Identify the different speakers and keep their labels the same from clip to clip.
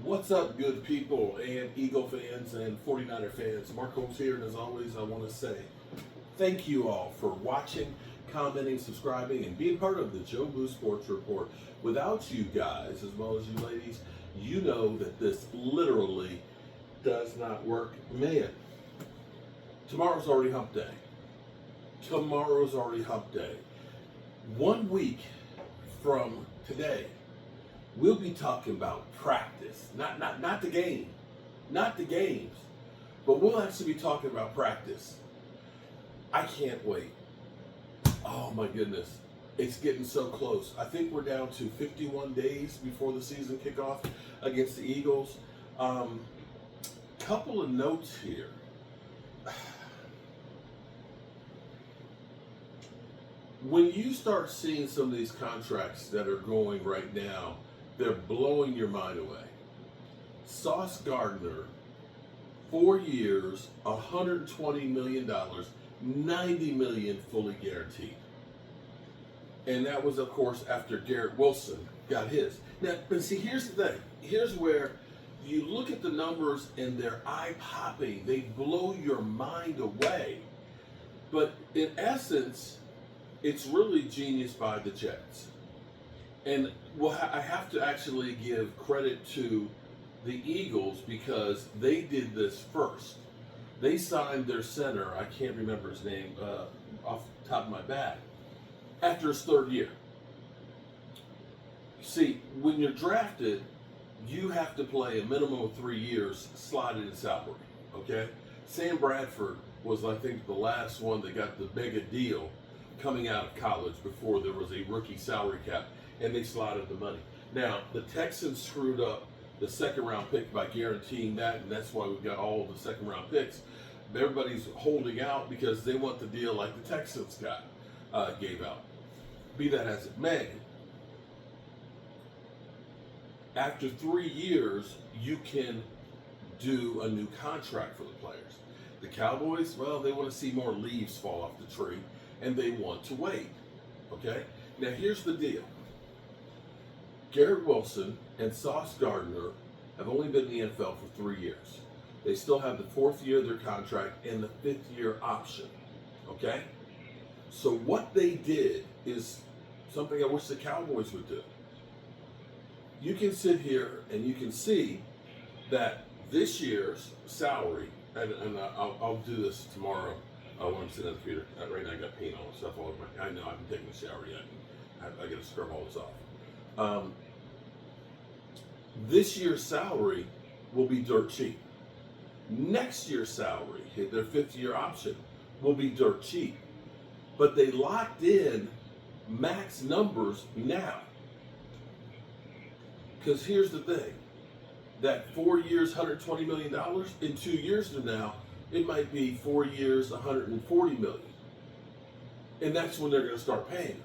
Speaker 1: What's up, good people and Eagle fans and 49er fans? Mark Holmes here, and as always, I want to say thank you all for watching, commenting, subscribing, and being part of the Joe Blue Sports Report. Without you guys, as well as you ladies, you know that this literally does not work. Man, tomorrow's already hump day. Tomorrow's already hump day. 1 week from today, we'll be talking about practice, not the game, not the games, but we'll actually be talking about practice. I can't wait. Oh my goodness, it's getting so close. I think we're down to 51 days before the season kickoff against the Eagles. Couple of notes here. When you start seeing some of these contracts that are going right now, they're blowing your mind away. Sauce Gardner, 4 years, $120 million, $90 million fully guaranteed. And that was, of course, after Garrett Wilson got his. Now, but see, here's the thing. Here's where you look at the numbers and they're eye-popping. They blow your mind away. But in essence, it's really genius by the Jets. And well, I have to actually give credit to the Eagles because they did this first. They signed their center, I can't remember his name off the top of my bat, after his third year. See, when you're drafted, you have to play a minimum of 3 years slotted in salary, okay? Sam Bradford was, I think, the last one that got the mega deal coming out of college before there was a rookie salary cap, and they slotted the money. Now, the Texans screwed up the second round pick by guaranteeing that, and that's why we've got all the second round picks. Everybody's holding out because they want the deal like the Texans gave out. Be that as it may, after 3 years, you can do a new contract for the players. The Cowboys, well, they want to see more leaves fall off the tree, and they want to wait, okay? Now, here's the deal. Garrett Wilson and Sauce Gardner have only been in the NFL for 3 years. They still have the 4th year of their contract and the 5th year option, okay? So what they did is something I wish the Cowboys would do. You can sit here and you can see that this year's salary, and I'll do this tomorrow when I'm sitting at the computer. Right now I got paint on and stuff all over my, I know I haven't taken a shower yet. I got to scrub all this off. This year's salary will be dirt cheap. Next year's salary, their 5th year option, will be dirt cheap. But they locked in max numbers now. Because here's the thing. That 4 years, $120 million, in 2 years from now, it might be 4 years, $140 million. And that's when they're going to start paying them.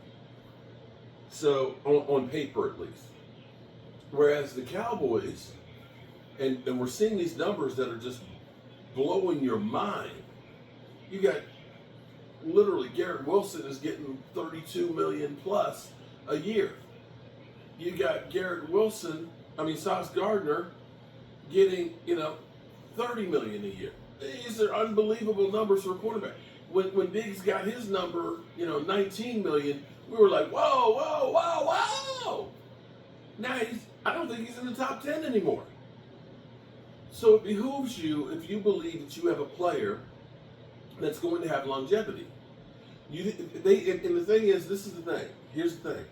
Speaker 1: So, on paper at least. Whereas the Cowboys, and we're seeing these numbers that are just blowing your mind. You got literally Garrett Wilson is getting $32 million plus a year. You got Sauce Gardner getting, $30 million a year. These are unbelievable numbers for a quarterback. When Diggs got his number, $19 million, we were like, whoa, whoa, whoa, whoa. Now I don't think he's in the top 10 anymore. So it behooves you, if you believe that you have a player that's going to have longevity. And the thing is, this is the thing. Here's the thing.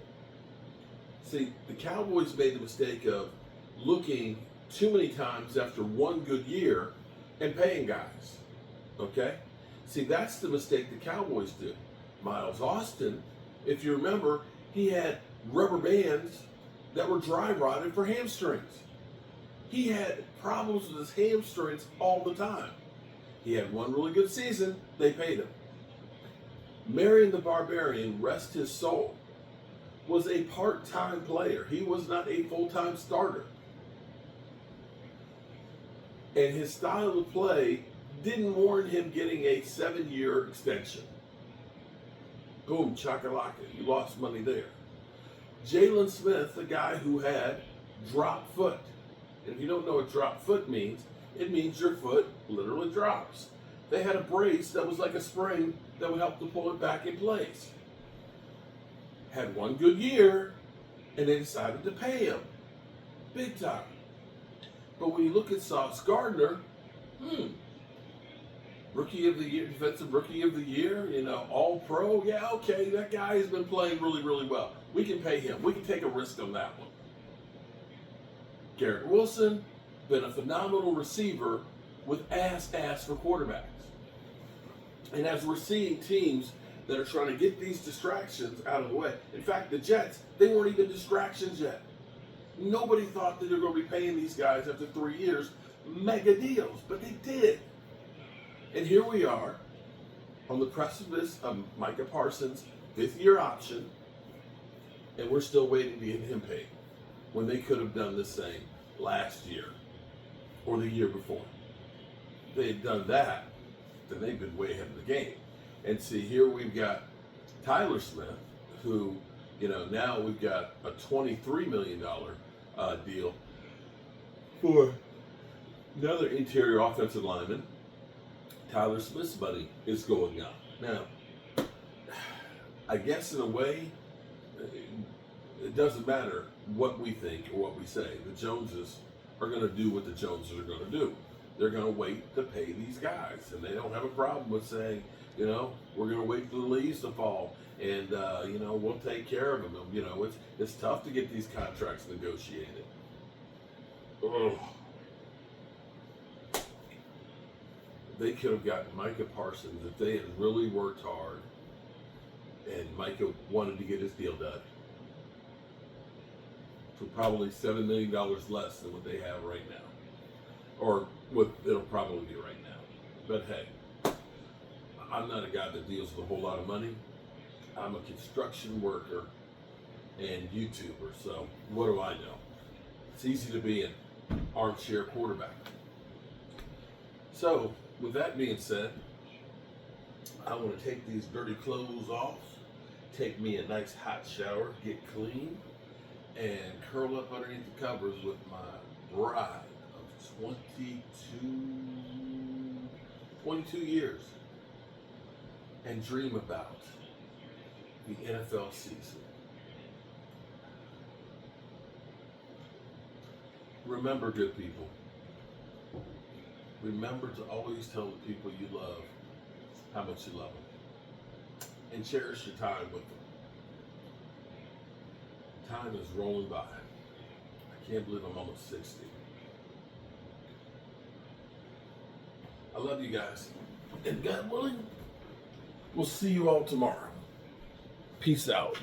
Speaker 1: See, the Cowboys made the mistake of looking too many times after one good year and paying guys. Okay? See, that's the mistake the Cowboys do. Miles Austin, if you remember, he had rubber bands that were dry rotted for hamstrings. He had problems with his hamstrings all the time. He had one really good season, they paid him. Marion the Barbarian, rest his soul, was a part-time player. He was not a full-time starter. And his style of play didn't warrant him getting a 7-year extension. Boom, chakalaka, you lost money there. Jalen Smith, a guy who had drop foot. And if you don't know what drop foot means, it means your foot literally drops. They had a brace that was like a spring that would help to pull it back in place. Had one good year, and they decided to pay him. Big time. But when you look at Sauce Gardner, Rookie of the Year, Defensive Rookie of the Year, All Pro. Yeah, okay, that guy has been playing really, really well. We can pay him. We can take a risk on that one. Garrett Wilson, been a phenomenal receiver with ass for quarterbacks. And as we're seeing teams that are trying to get these distractions out of the way. In fact, the Jets, they weren't even distractions yet. Nobody thought that they were going to be paying these guys after 3 years mega deals, but they did. And here we are on the precipice of Micah Parsons' 5th-year option, and we're still waiting to get him paid when they could have done the same last year or the year before. If they had done that, then they've been way ahead of the game. And see, here we've got Tyler Smith, who, now we've got a $23 million deal for another interior offensive lineman. Tyler Smith's money is going up. Now, I guess in a way, it doesn't matter what we think or what we say. The Joneses are going to do what the Joneses are going to do. They're going to wait to pay these guys, and they don't have a problem with saying, we're going to wait for the leaves to fall, and we'll take care of them. It's tough to get these contracts negotiated. Ugh. They could have gotten Micah Parsons if they had really worked hard, and Micah wanted to get his deal done for probably $7 million less than what they have right now, or what it'll probably be right now. But hey, I'm not a guy that deals with a whole lot of money. I'm a construction worker and YouTuber, so what do I know? It's easy to be an armchair quarterback. So, with that being said, I want to take these dirty clothes off, take me a nice hot shower, get clean, and curl up underneath the covers with my bride of 22 years and dream about the NFL season. Remember, good people, remember to always tell the people you love how much you love them, and cherish your time with them. Time is rolling by. I can't believe I'm almost 60. I love you guys, and God willing, we'll see you all tomorrow. Peace out.